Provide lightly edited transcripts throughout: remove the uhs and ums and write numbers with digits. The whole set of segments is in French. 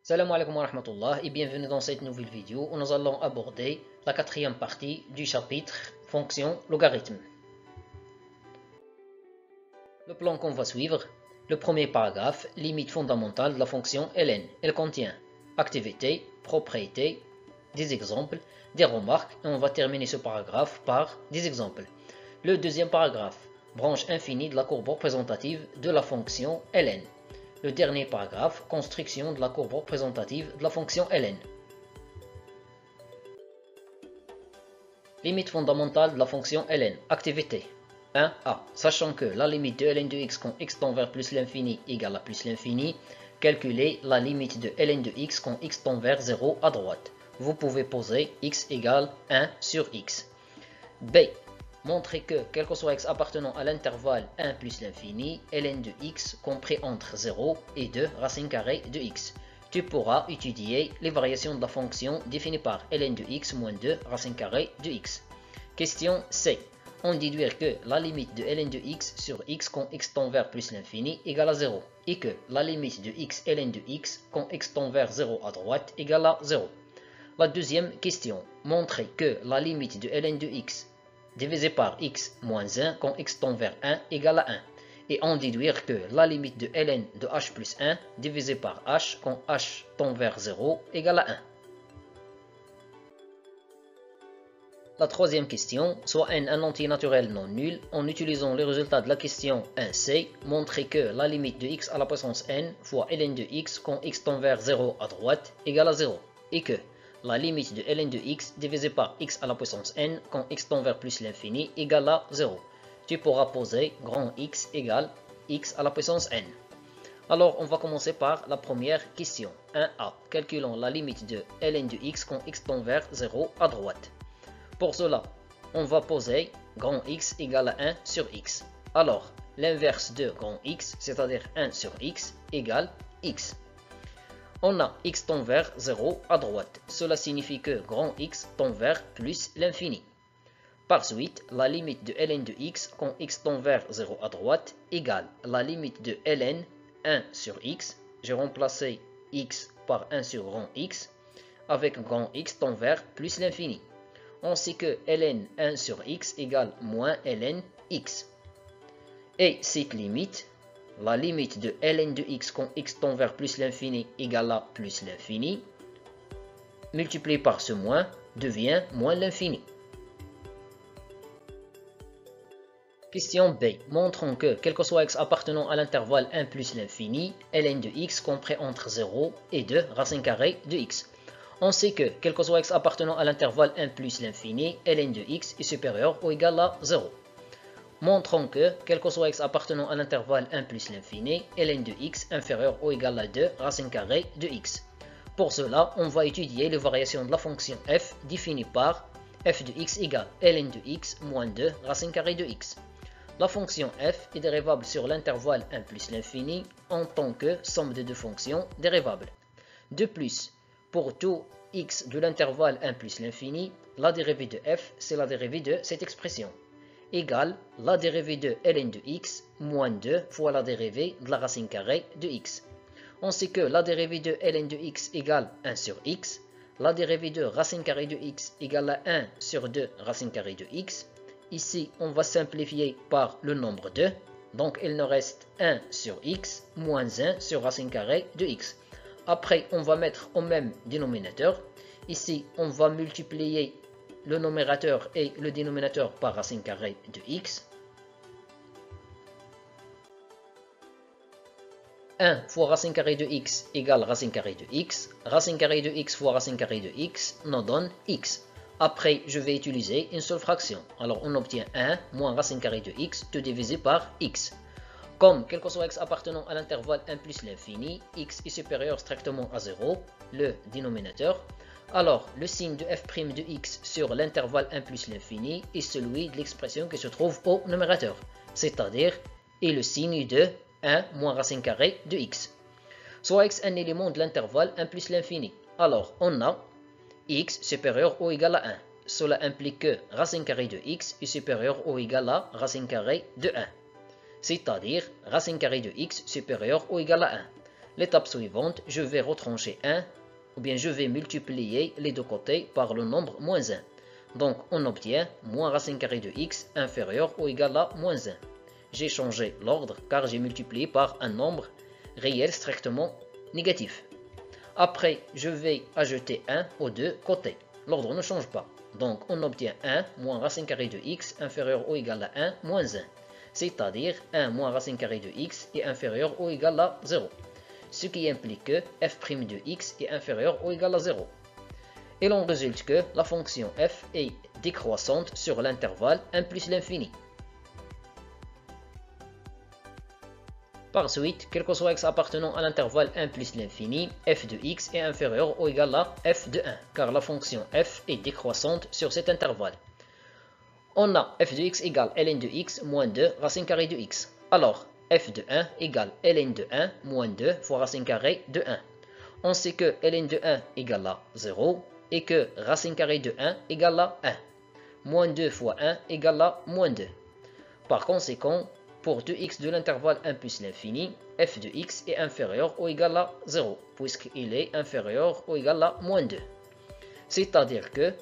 Salam alaikum wa rahmatullah et bienvenue dans cette nouvelle vidéo où nous allons aborder la quatrième partie du chapitre fonction logarithme. Le plan qu'on va suivre, le premier paragraphe, limite fondamentale de la fonction ln. Elle contient activité, propriété, des exemples, des remarques et on va terminer ce paragraphe par des exemples. Le deuxième paragraphe, branche infinie de la courbe représentative de la fonction ln. Le dernier paragraphe, construction de la courbe représentative de la fonction ln. Limite fondamentale de la fonction ln. Activité 1a. Sachant que la limite de ln de x quand x tend vers plus l'infini égale à plus l'infini, calculez la limite de ln de x quand x tend vers 0 à droite. Vous pouvez poser x égale 1 sur x. B. Montrer que, quel que soit x appartenant à l'intervalle 1 plus l'infini, ln de x compris entre 0 et 2 racine carrée de x. Tu pourras étudier les variations de la fonction définie par ln de x moins 2 racine carrée de x. Question C. On déduire que la limite de ln de x sur x quand x tend vers plus l'infini égale à 0 et que la limite de x ln de x quand x tend vers 0 à droite égale à 0. La deuxième question. Montrer que la limite de ln de x divisé par x moins 1 quand x tend vers 1 égale à 1. Et en déduire que la limite de ln de h plus 1 divisé par h quand h tend vers 0 égale à 1. La troisième question, soit n un entier naturel non nul, en utilisant les résultats de la question 1c, montrer que la limite de x à la puissance n fois ln de x quand x tend vers 0 à droite égale à 0. Et que la limite de ln de x divisé par x à la puissance n quand x tend vers plus l'infini égale à 0. Tu pourras poser grand X égale x à la puissance n. Alors on va commencer par la première question. 1a. Calculons la limite de ln de x quand x tend vers 0 à droite. Pour cela, on va poser grand X égale à 1 sur x. Alors, l'inverse de grand X, c'est-à-dire 1 sur x, égale x. On a x tend vers 0 à droite. Cela signifie que grand X tend vers plus l'infini. Par suite, la limite de ln de x quand x tend vers 0 à droite égale la limite de ln 1 sur x. J'ai remplacé x par 1 sur grand X avec grand X tend vers plus l'infini. On sait que ln 1 sur x égale moins ln x. Et cette limite, la limite de ln de x quand x tend vers plus l'infini égale à plus l'infini, multiplié par ce moins, devient moins l'infini. Question B. Montrons que, quel que soit x appartenant à l'intervalle 1 plus l'infini, ln de x compris entre 0 et 2 racine carrée de x. On sait que, quel que soit x appartenant à l'intervalle 1 plus l'infini, ln de x est supérieur ou égal à 0. Montrons que, quel que soit x appartenant à l'intervalle 1 plus l'infini, ln de x inférieur ou égal à 2 racine carrée de x. Pour cela, on va étudier les variations de la fonction f définie par f de x égale ln de x moins 2 racine carrée de x. La fonction f est dérivable sur l'intervalle 1 plus l'infini en tant que somme de deux fonctions dérivables. De plus, pour tout x de l'intervalle 1 plus l'infini, la dérivée de f, c'est la dérivée de cette expression, égale la dérivée de ln de x moins 2 fois la dérivée de la racine carrée de x. On sait que la dérivée de ln de x égale 1 sur x, la dérivée de racine carrée de x égale à 1 sur 2 racine carrée de x. Ici, on va simplifier par le nombre 2, donc il nous reste 1 sur x moins 1 sur racine carrée de x. Après, on va mettre au même dénominateur. Ici, on va multiplier le numérateur et le dénominateur par racine carrée de x. 1 fois racine carrée de x égale racine carrée de x. Racine carrée de x fois racine carrée de x nous donne x. Après, je vais utiliser une seule fraction. Alors, on obtient 1 moins racine carrée de x tout divisé par x. Comme, quel que soit x appartenant à l'intervalle 1 plus l'infini, x est supérieur strictement à 0, le dénominateur, alors le signe de f' de x sur l'intervalle 1 plus l'infini est celui de l'expression qui se trouve au numérateur, c'est-à-dire est le signe de 1 moins racine carrée de x. Soit x un élément de l'intervalle 1 plus l'infini. Alors, on a x supérieur ou égal à 1. Cela implique que racine carrée de x est supérieur ou égal à racine carrée de 1. C'est-à-dire racine carrée de x supérieur ou égal à 1. L'étape suivante, je vais retrancher 1, ou bien je vais multiplier les deux côtés par le nombre moins 1. Donc on obtient moins racine carrée de x inférieur ou égal à moins 1. J'ai changé l'ordre car j'ai multiplié par un nombre réel strictement négatif. Après, je vais ajouter 1 aux deux côtés. L'ordre ne change pas. Donc on obtient 1 moins racine carrée de x inférieur ou égal à 1 moins 1. C'est-à-dire 1 moins racine carrée de x est inférieur ou égal à 0. Ce qui implique que f' de x est inférieur ou égal à 0. Il en résulte que la fonction f est décroissante sur l'intervalle 1 plus l'infini. Par suite, quel que soit x appartenant à l'intervalle 1 plus l'infini, f de x est inférieur ou égal à f de 1, car la fonction f est décroissante sur cet intervalle. On a f de x égale ln de x moins 2 racine carrée de x. Alors, f de 1 égale ln de 1 moins 2 fois racine carrée de 1. On sait que ln de 1 égale à 0 et que racine carrée de 1 égale à 1. Moins 2 fois 1 égale à moins 2. Par conséquent, pour 2x de l'intervalle 1 plus l'infini, f de x est inférieur ou égal à 0, puisqu'il est inférieur ou égal à moins 2. C'est-à-dire que,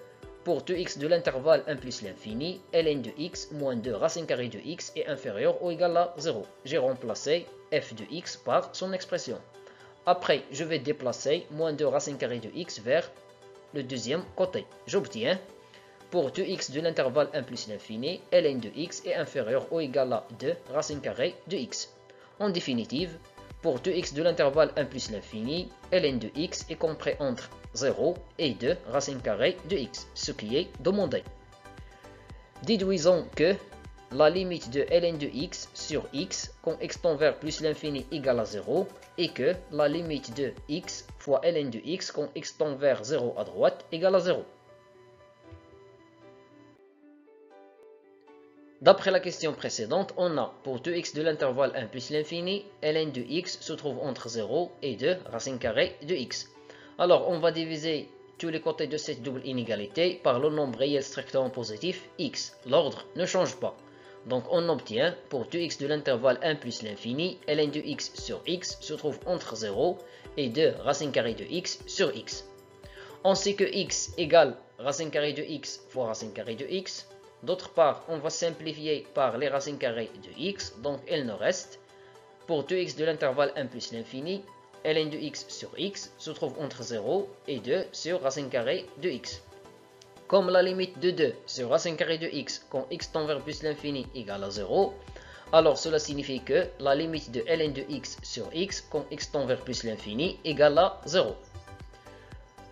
pour 2x de l'intervalle 1 plus l'infini, ln de x moins 2 racine carrée de x est inférieur ou égal à 0. J'ai remplacé f de x par son expression. Après, je vais déplacer moins 2 racine carrée de x vers le deuxième côté. J'obtiens, pour 2x de l'intervalle 1 plus l'infini, ln de x est inférieur ou égal à 2 racine carrée de x. En définitive, pour 2x de l'intervalle 1 plus l'infini, ln de x est compris entre 0 et 2 racine carrée de x, ce qui est demandé. Déduisons que la limite de ln de x sur x quand x tend vers plus l'infini égale à 0 et que la limite de x fois ln de x quand x tend vers 0 à droite égale à 0. D'après la question précédente, on a pour 2x de l'intervalle 1 plus l'infini, ln de x se trouve entre 0 et 2 racine carrée de x. Alors on va diviser tous les côtés de cette double inégalité par le nombre réel strictement positif x. L'ordre ne change pas. Donc on obtient pour 2x de l'intervalle 1 plus l'infini, ln de x sur x se trouve entre 0 et 2 racine carrée de x sur x. On sait que x égale racine carrée de x fois racine carrée de x. D'autre part, on va simplifier par les racines carrées de x, donc il nous reste, pour 2x de l'intervalle 1 plus l'infini, ln de x sur x se trouve entre 0 et 2 sur racine carrée de x. Comme la limite de 2 sur racine carrée de x quand x tend vers plus l'infini égale à 0, alors cela signifie que la limite de ln de x sur x quand x tend vers plus l'infini égale à 0.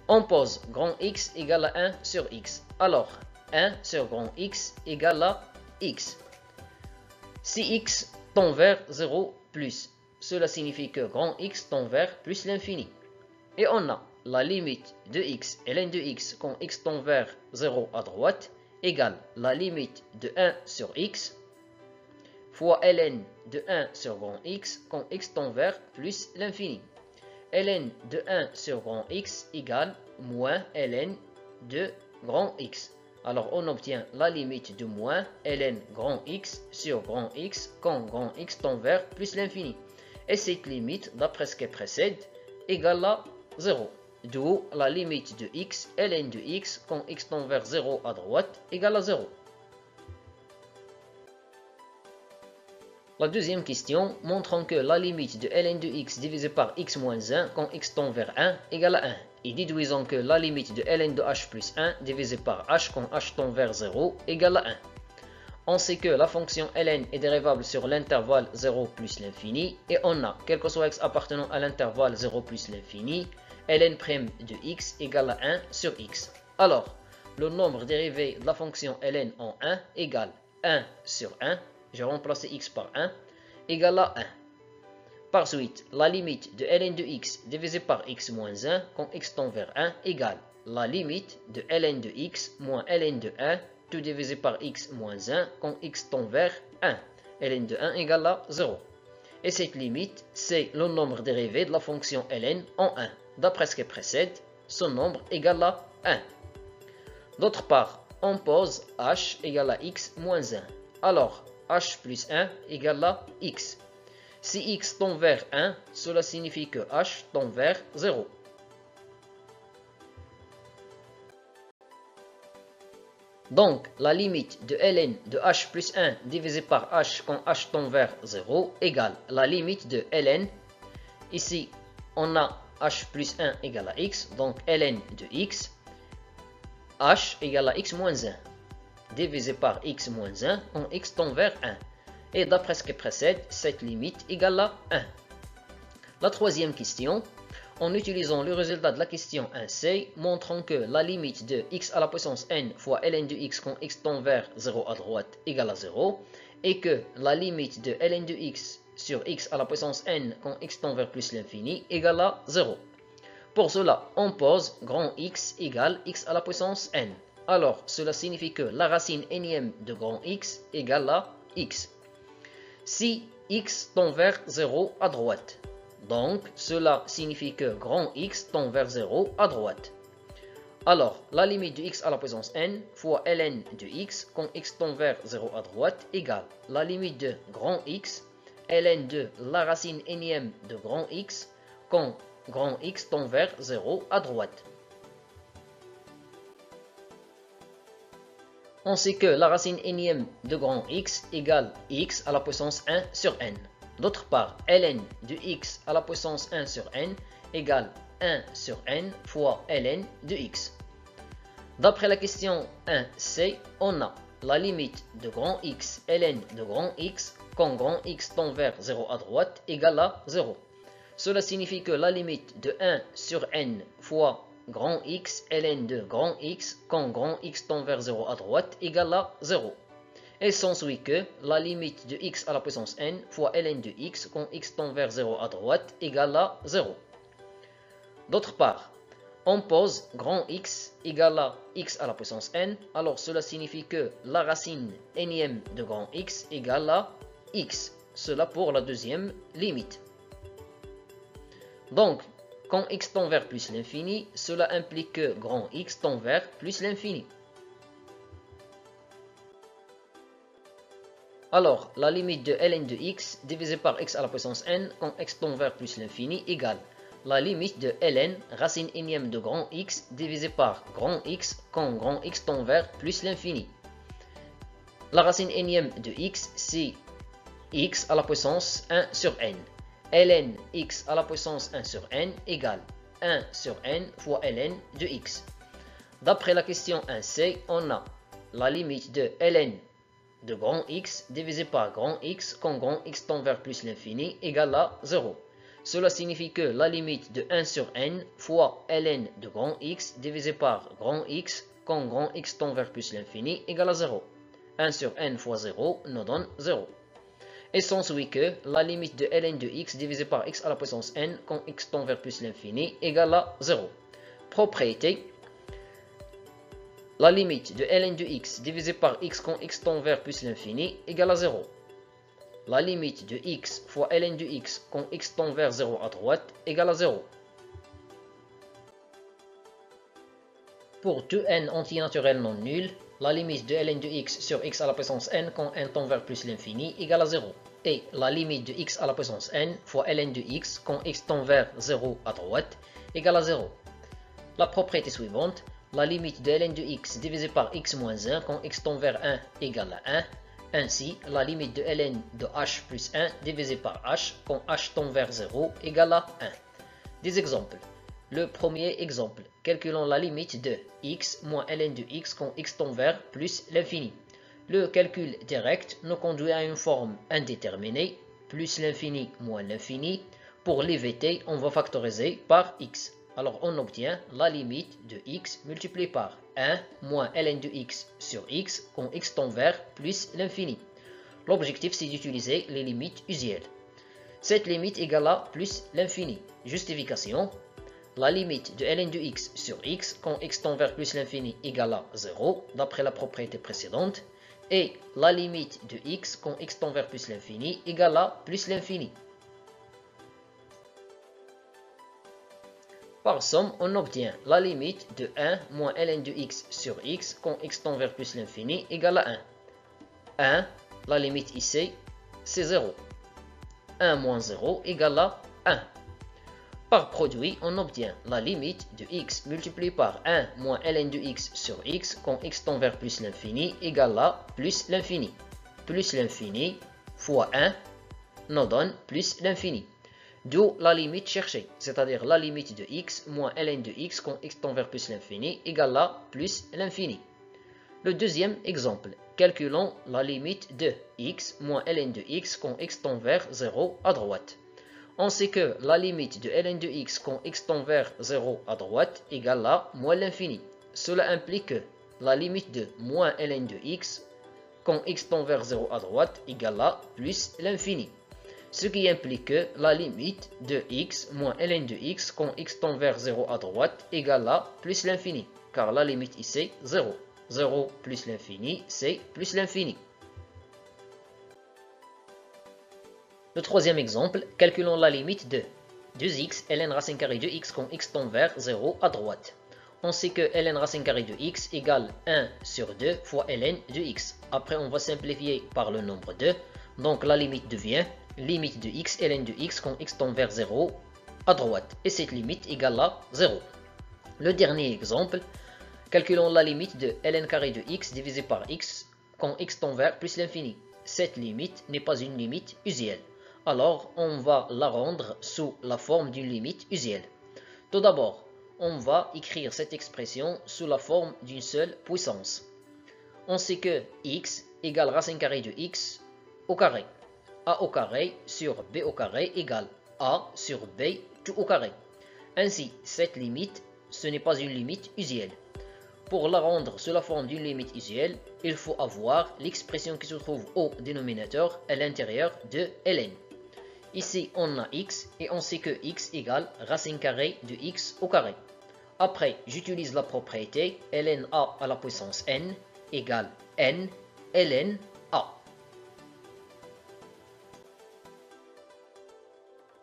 On pose grand x égale à 1 sur x. Alors, 1 sur grand x égale à x. Si x tend vers 0 plus, cela signifie que grand x tend vers plus l'infini. Et on a la limite de x et ln de x quand x tend vers 0 à droite égale la limite de 1 sur x fois ln de 1 sur grand x quand x tend vers plus l'infini. Ln de 1 sur grand x égale moins ln de grand x. Alors on obtient la limite de moins ln grand x sur grand x quand grand x tend vers plus l'infini. Et cette limite, d'après ce qui précède, égale à 0. D'où la limite de x, ln de x quand x tend vers 0 à droite égale à 0. La deuxième question montrant que la limite de ln de x divisé par x moins 1 quand x tend vers 1 égale à 1. Et déduisons que la limite de ln de h plus 1 divisé par h quand h tend vers 0 égale à 1. On sait que la fonction ln est dérivable sur l'intervalle 0 plus l'infini et on a, quel que soit x appartenant à l'intervalle 0 plus l'infini, ln' de x égale à 1 sur x. Alors, le nombre dérivé de la fonction ln en 1 égale 1 sur 1, j'ai remplacé x par 1, égale à 1. Par suite, la limite de ln de x divisé par x moins 1 quand x tend vers 1 égale la limite de ln de x moins ln de 1 tout divisé par x moins 1 quand x tend vers 1. ln de 1 égale à 0. Et cette limite, c'est le nombre dérivé de la fonction ln en 1. D'après ce qui précède, ce nombre égale à 1. D'autre part, on pose h égale à x moins 1. Alors, h plus 1 égale à x. Si x tend vers 1, cela signifie que h tend vers 0. Donc, la limite de ln de h plus 1 divisé par h quand h tend vers 0 égale la limite de ln. Ici, on a h plus 1 égale à x, donc ln de x, h égale à x moins 1, divisé par x moins 1 quand x tend vers 1. Et d'après ce qui précède, cette limite égale à 1. La troisième question, en utilisant le résultat de la question 1c, montrant que la limite de x à la puissance n fois ln de x quand x tend vers 0 à droite égale à 0, et que la limite de ln de x sur x à la puissance n quand x tend vers plus l'infini égale à 0. Pour cela, on pose grand X égale x à la puissance n. Alors, cela signifie que la racine énième de grand X égale à x. Si x tend vers 0 à droite, donc cela signifie que grand X tend vers 0 à droite. Alors, la limite de x à la puissance n fois ln de x quand x tend vers 0 à droite égale la limite de grand X, ln de la racine énième de grand X quand grand X tend vers 0 à droite. On sait que la racine énième de grand X égale x à la puissance 1 sur n. D'autre part, ln de x à la puissance 1 sur n égale 1 sur n fois ln de x. D'après la question 1c, on a la limite de grand X, ln de grand X, quand grand X tend vers 0 à droite égale à 0. Cela signifie que la limite de 1 sur n fois grand X, ln de grand X, quand grand X tend vers 0 à droite égale à 0. Et s'ensuit que la limite de x à la puissance n fois ln de x quand x tend vers 0 à droite égale à 0. D'autre part, on pose grand X égale à x à la puissance n, alors cela signifie que la racine énième de grand X égale à x. Cela pour la deuxième limite. Donc, quand x tend vers plus l'infini, cela implique que grand X tend vers plus l'infini. Alors, la limite de ln de x divisé par x à la puissance n quand x tend vers plus l'infini égale la limite de ln racine énième de grand X divisé par grand X quand grand X tend vers plus l'infini. La racine énième de x, c'est x à la puissance 1 sur n. ln x à la puissance 1 sur n égale 1 sur n fois ln de x. D'après la question 1c, on a la limite de ln de grand X divisé par grand X quand grand X tend vers plus l'infini égale à 0. Cela signifie que la limite de 1 sur n fois ln de grand X divisé par grand X quand grand X tend vers plus l'infini égale à 0. 1 sur n fois 0 nous donne 0. Et s'ensuit que la limite de ln de x divisé par x à la puissance n quand x tend vers plus l'infini égale à 0. Propriété. La limite de ln de x divisé par x quand x tend vers plus l'infini égale à 0. La limite de x fois ln de x quand x tend vers 0 à droite égale à 0. Pour tout n antinaturel non nul, la limite de ln de x sur x à la puissance n quand n tend vers plus l'infini égale à 0. Et la limite de x à la puissance n fois ln de x quand x tend vers 0 à droite égale à 0. La propriété suivante. La limite de ln de x divisé par x moins 1 quand x tend vers 1 égale à 1. Ainsi, la limite de ln de h plus 1 divisé par h quand h tend vers 0 égale à 1. Des exemples. Le premier exemple, calculons la limite de x moins ln de x quand x tend vers plus l'infini. Le calcul direct nous conduit à une forme indéterminée, plus l'infini moins l'infini. Pour l'éviter, on va factoriser par x. Alors on obtient la limite de x multiplié par 1 moins ln de x sur x quand x tend vers plus l'infini. L'objectif c'est d'utiliser les limites usuelles. Cette limite égale à plus l'infini. Justification. La limite de ln de x sur x quand x tend vers plus l'infini égale à 0 d'après la propriété précédente. Et la limite de x quand x tend vers plus l'infini égale à plus l'infini. Par somme, on obtient la limite de 1 moins ln de x sur x quand x tend vers plus l'infini égale à 1. 1, la limite ici, c'est 0. 1 moins 0 égale à 1. Par produit, on obtient la limite de x multiplié par 1 moins ln de x sur x quand x tend vers plus l'infini égale à plus l'infini. Plus l'infini fois 1 nous donne plus l'infini. D'où la limite cherchée, c'est-à-dire la limite de x moins ln de x quand x tend vers plus l'infini égale à plus l'infini. Le deuxième exemple, calculons la limite de x moins ln de x quand x tend vers 0 à droite. On sait que la limite de ln de x quand x tend vers 0 à droite égale à moins l'infini. Cela implique que la limite de moins ln de x quand x tend vers 0 à droite égale à plus l'infini. Ce qui implique que la limite de x moins ln de x quand x tend vers 0 à droite égale à plus l'infini, car la limite ici c'est 0. 0 plus l'infini, c'est plus l'infini. Le troisième exemple, calculons la limite de 2x ln racine carrée de x quand x tend vers 0 à droite. On sait que ln racine carrée de x égale 1 sur 2 fois ln de x. Après, on va simplifier par le nombre 2. Donc, la limite devient limite de x ln de x quand x tend vers 0 à droite. Et cette limite égale à 0. Le dernier exemple, calculons la limite de ln carré de x divisé par x quand x tend vers plus l'infini. Cette limite n'est pas une limite usuelle. Alors, on va la rendre sous la forme d'une limite usuelle. Tout d'abord, on va écrire cette expression sous la forme d'une seule puissance. On sait que x égale racine carrée de x au carré. A au carré sur b au carré égale a sur b tout au carré. Ainsi, cette limite, ce n'est pas une limite usuelle. Pour la rendre sous la forme d'une limite usuelle, il faut avoir l'expression qui se trouve au dénominateur à l'intérieur de ln. Ici, on a x et on sait que x égale racine carrée de x au carré. Après, j'utilise la propriété ln a à la puissance n égale n ln a.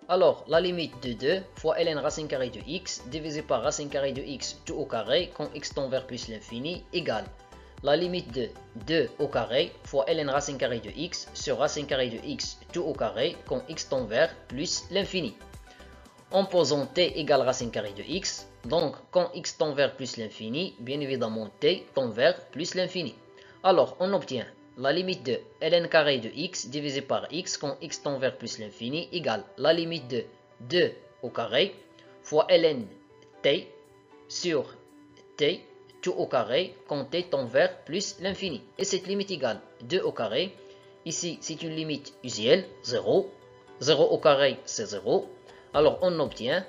Alors, la limite de 2 fois ln racine carrée de x divisé par racine carrée de x tout au carré quand x tend vers plus l'infini égale la limite de 2 au carré fois ln racine carrée de x sur racine carrée de x tout au carré quand x tend vers plus l'infini. En posant t égale racine carrée de x, donc quand x tend vers plus l'infini, bien évidemment t tend vers plus l'infini. Alors, on obtient la limite de ln carré de x divisé par x quand x tend vers plus l'infini égale la limite de 2 au carré fois ln t sur t tout au carré quand t tend vers plus l'infini. Et cette limite égale 2 au carré. Ici, c'est une limite usuelle, 0. 0 au carré, c'est 0. Alors, on obtient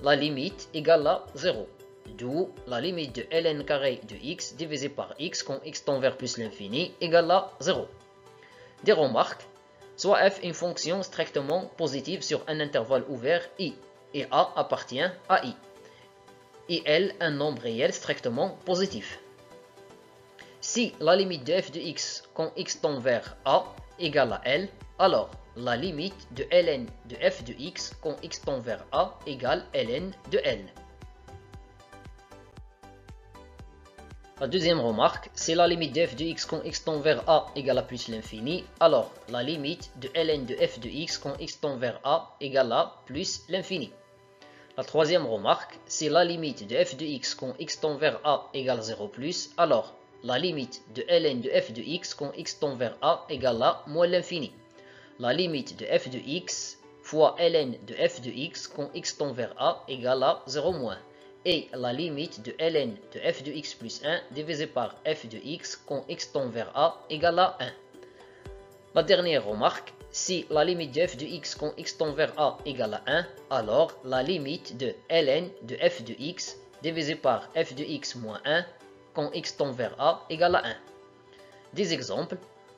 la limite égale à 0. D'où la limite de ln carré de x divisé par x quand x tend vers plus l'infini égale à 0. Des remarques. Soit f est une fonction strictement positive sur un intervalle ouvert i et a appartient à i. Et L un nombre réel strictement positif. Si la limite de f de x quand x tend vers a égale à L, alors la limite de ln de f de x quand x tend vers a égale ln de L. La deuxième remarque, c'est la limite de f de x quand x tend vers a égale à plus l'infini, alors la limite de ln de f de x quand x tend vers a égale à plus l'infini. La troisième remarque, c'est la limite de f de x quand x tend vers a égale 0 plus, alors la limite de ln de f de x quand x tend vers a égale à moins l'infini. La limite de f de x fois ln de f de x quand x tend vers a égale à 0 moins. Et la limite de ln de f de x plus 1 divisé par f de x quand x tend vers a égale à 1. La dernière remarque, si la limite de f de x quand x tend vers a égale à 1, alors la limite de ln de f de x divisé par f de x moins 1 quand x tend vers a égale à 1. Des exemples,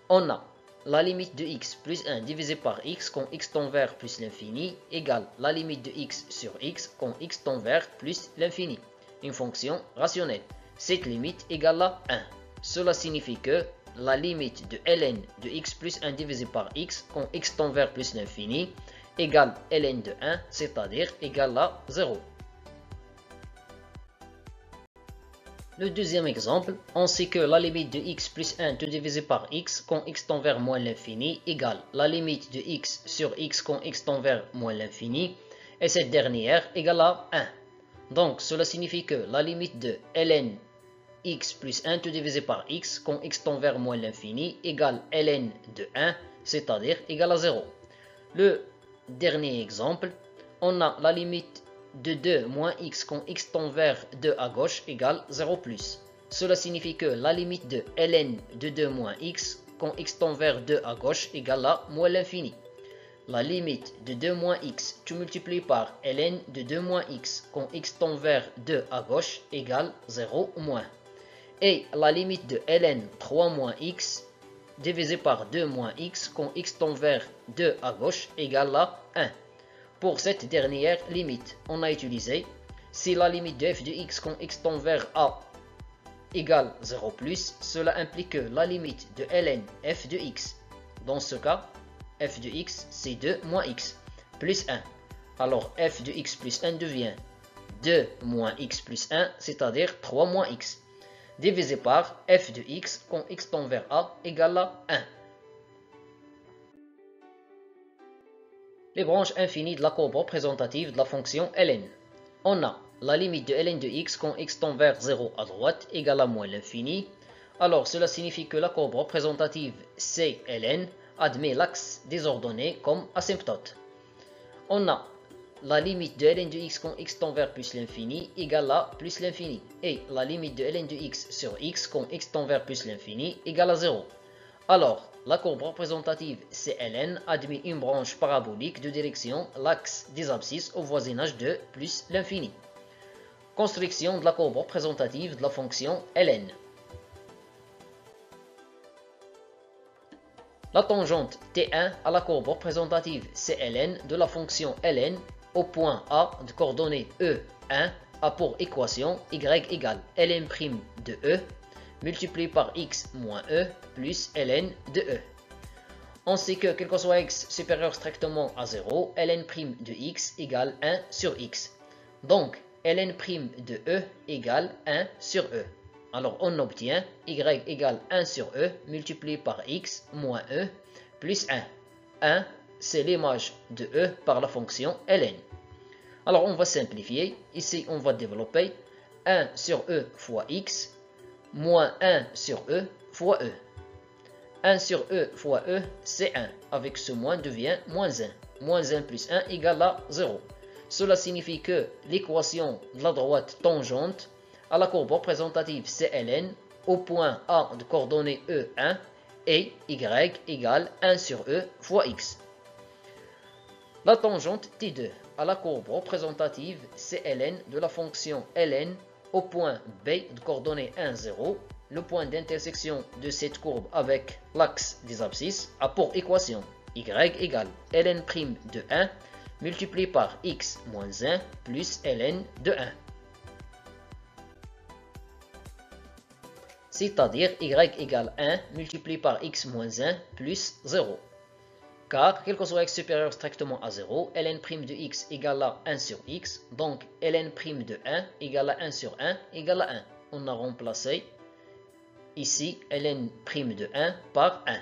on a la limite de x plus 1 divisé par x quand x tend vers plus l'infini égale la limite de x sur x quand x tend vers plus l'infini. Une fonction rationnelle. Cette limite égale à 1. Cela signifie que la limite de ln de x plus 1 divisé par x quand x tend vers plus l'infini égale ln de 1, c'est-à-dire égale à 0. Le deuxième exemple, on sait que la limite de x plus 1 tout divisé par x quand x tend vers moins l'infini égale la limite de x sur x quand x tend vers moins l'infini, et cette dernière égale à 1. Donc cela signifie que la limite de ln x plus 1 tout divisé par x quand x tend vers moins l'infini égale ln de 1, c'est-à-dire égale à 0. Le dernier exemple, on a la limite de 2 moins x quand x tend vers 2 à gauche égale 0 plus. Cela signifie que la limite de ln de 2 moins x quand x tend vers 2 à gauche égale à moins l'infini. La limite de 2 moins x tout multiplié par ln de 2 moins x quand x tend vers 2 à gauche égale 0 moins. Et la limite de ln 3 moins x divisé par 2 moins x quand x tend vers 2 à gauche égale à 1. Pour cette dernière limite, on a utilisé si la limite de f de x quand x tend vers a égale 0 plus, cela implique que la limite de ln f de x, dans ce cas, f de x c'est 2 moins x plus 1. Alors f de x plus 1 devient 2 moins x plus 1, c'est-à-dire 3 moins x, divisé par f de x quand x tend vers a égale à 1. Les branches infinies de la courbe représentative de la fonction ln. On a la limite de ln de x quand x tend vers 0 à droite égale à moins l'infini. Alors cela signifie que la courbe représentative c'est ln admet l'axe des ordonnées comme asymptote. On a la limite de ln de x quand x tend vers plus l'infini égale à plus l'infini. Et la limite de ln de x sur x quand x tend vers plus l'infini égale à 0. Alors, la courbe représentative CLN admet une branche parabolique de direction l'axe des abscisses au voisinage de plus l'infini. Construction de la courbe représentative de la fonction ln. La tangente T1 à la courbe représentative CLN de la fonction ln au point A de coordonnées E1 a pour équation y égale ln' de E multiplié par x moins e plus ln de e. On sait que quel que soit x supérieur strictement à 0, ln' de x égale 1 sur x. Donc, ln' de e égale 1 sur e. Alors, on obtient y égale 1 sur e multiplié par x moins e plus 1. 1, c'est l'image de e par la fonction ln. Alors, on va simplifier. Ici, on va développer 1 sur e fois x moins 1 sur e fois e. 1 sur e fois e, c'est 1. Avec ce moins devient moins 1. Moins 1 plus 1 égale à 0. Cela signifie que l'équation de la droite tangente à la courbe représentative CLN au point A de coordonnées E1 est y égale 1 sur e fois x. La tangente T2 à la courbe représentative CLN de la fonction ln au point B de coordonnées 1, 0, le point d'intersection de cette courbe avec l'axe des abscisses a pour équation y égale ln' de 1 multiplié par x moins 1 plus ln de 1. C'est-à-dire y égale 1 multiplié par x moins 1 plus 0. Car, quel que soit x supérieur strictement à 0, ln' de x égale à 1 sur x, donc ln' de 1 égale à 1 sur 1 égale à 1. On a remplacé ici ln' de 1 par 1.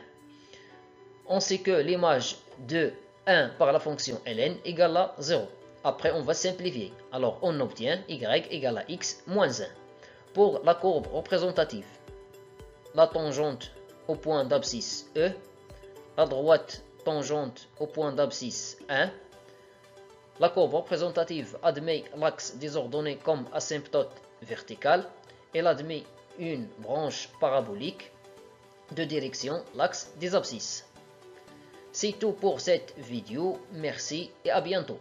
On sait que l'image de 1 par la fonction ln égale à 0. Après, on va simplifier. Alors, on obtient y égale à x moins 1. Pour la courbe représentative, la tangente au point d'abscisse E, la droite tangente au point d'abscisse 1. La courbe représentative admet l'axe des ordonnées comme asymptote verticale. Elle admet une branche parabolique de direction l'axe des abscisses. C'est tout pour cette vidéo. Merci et à bientôt.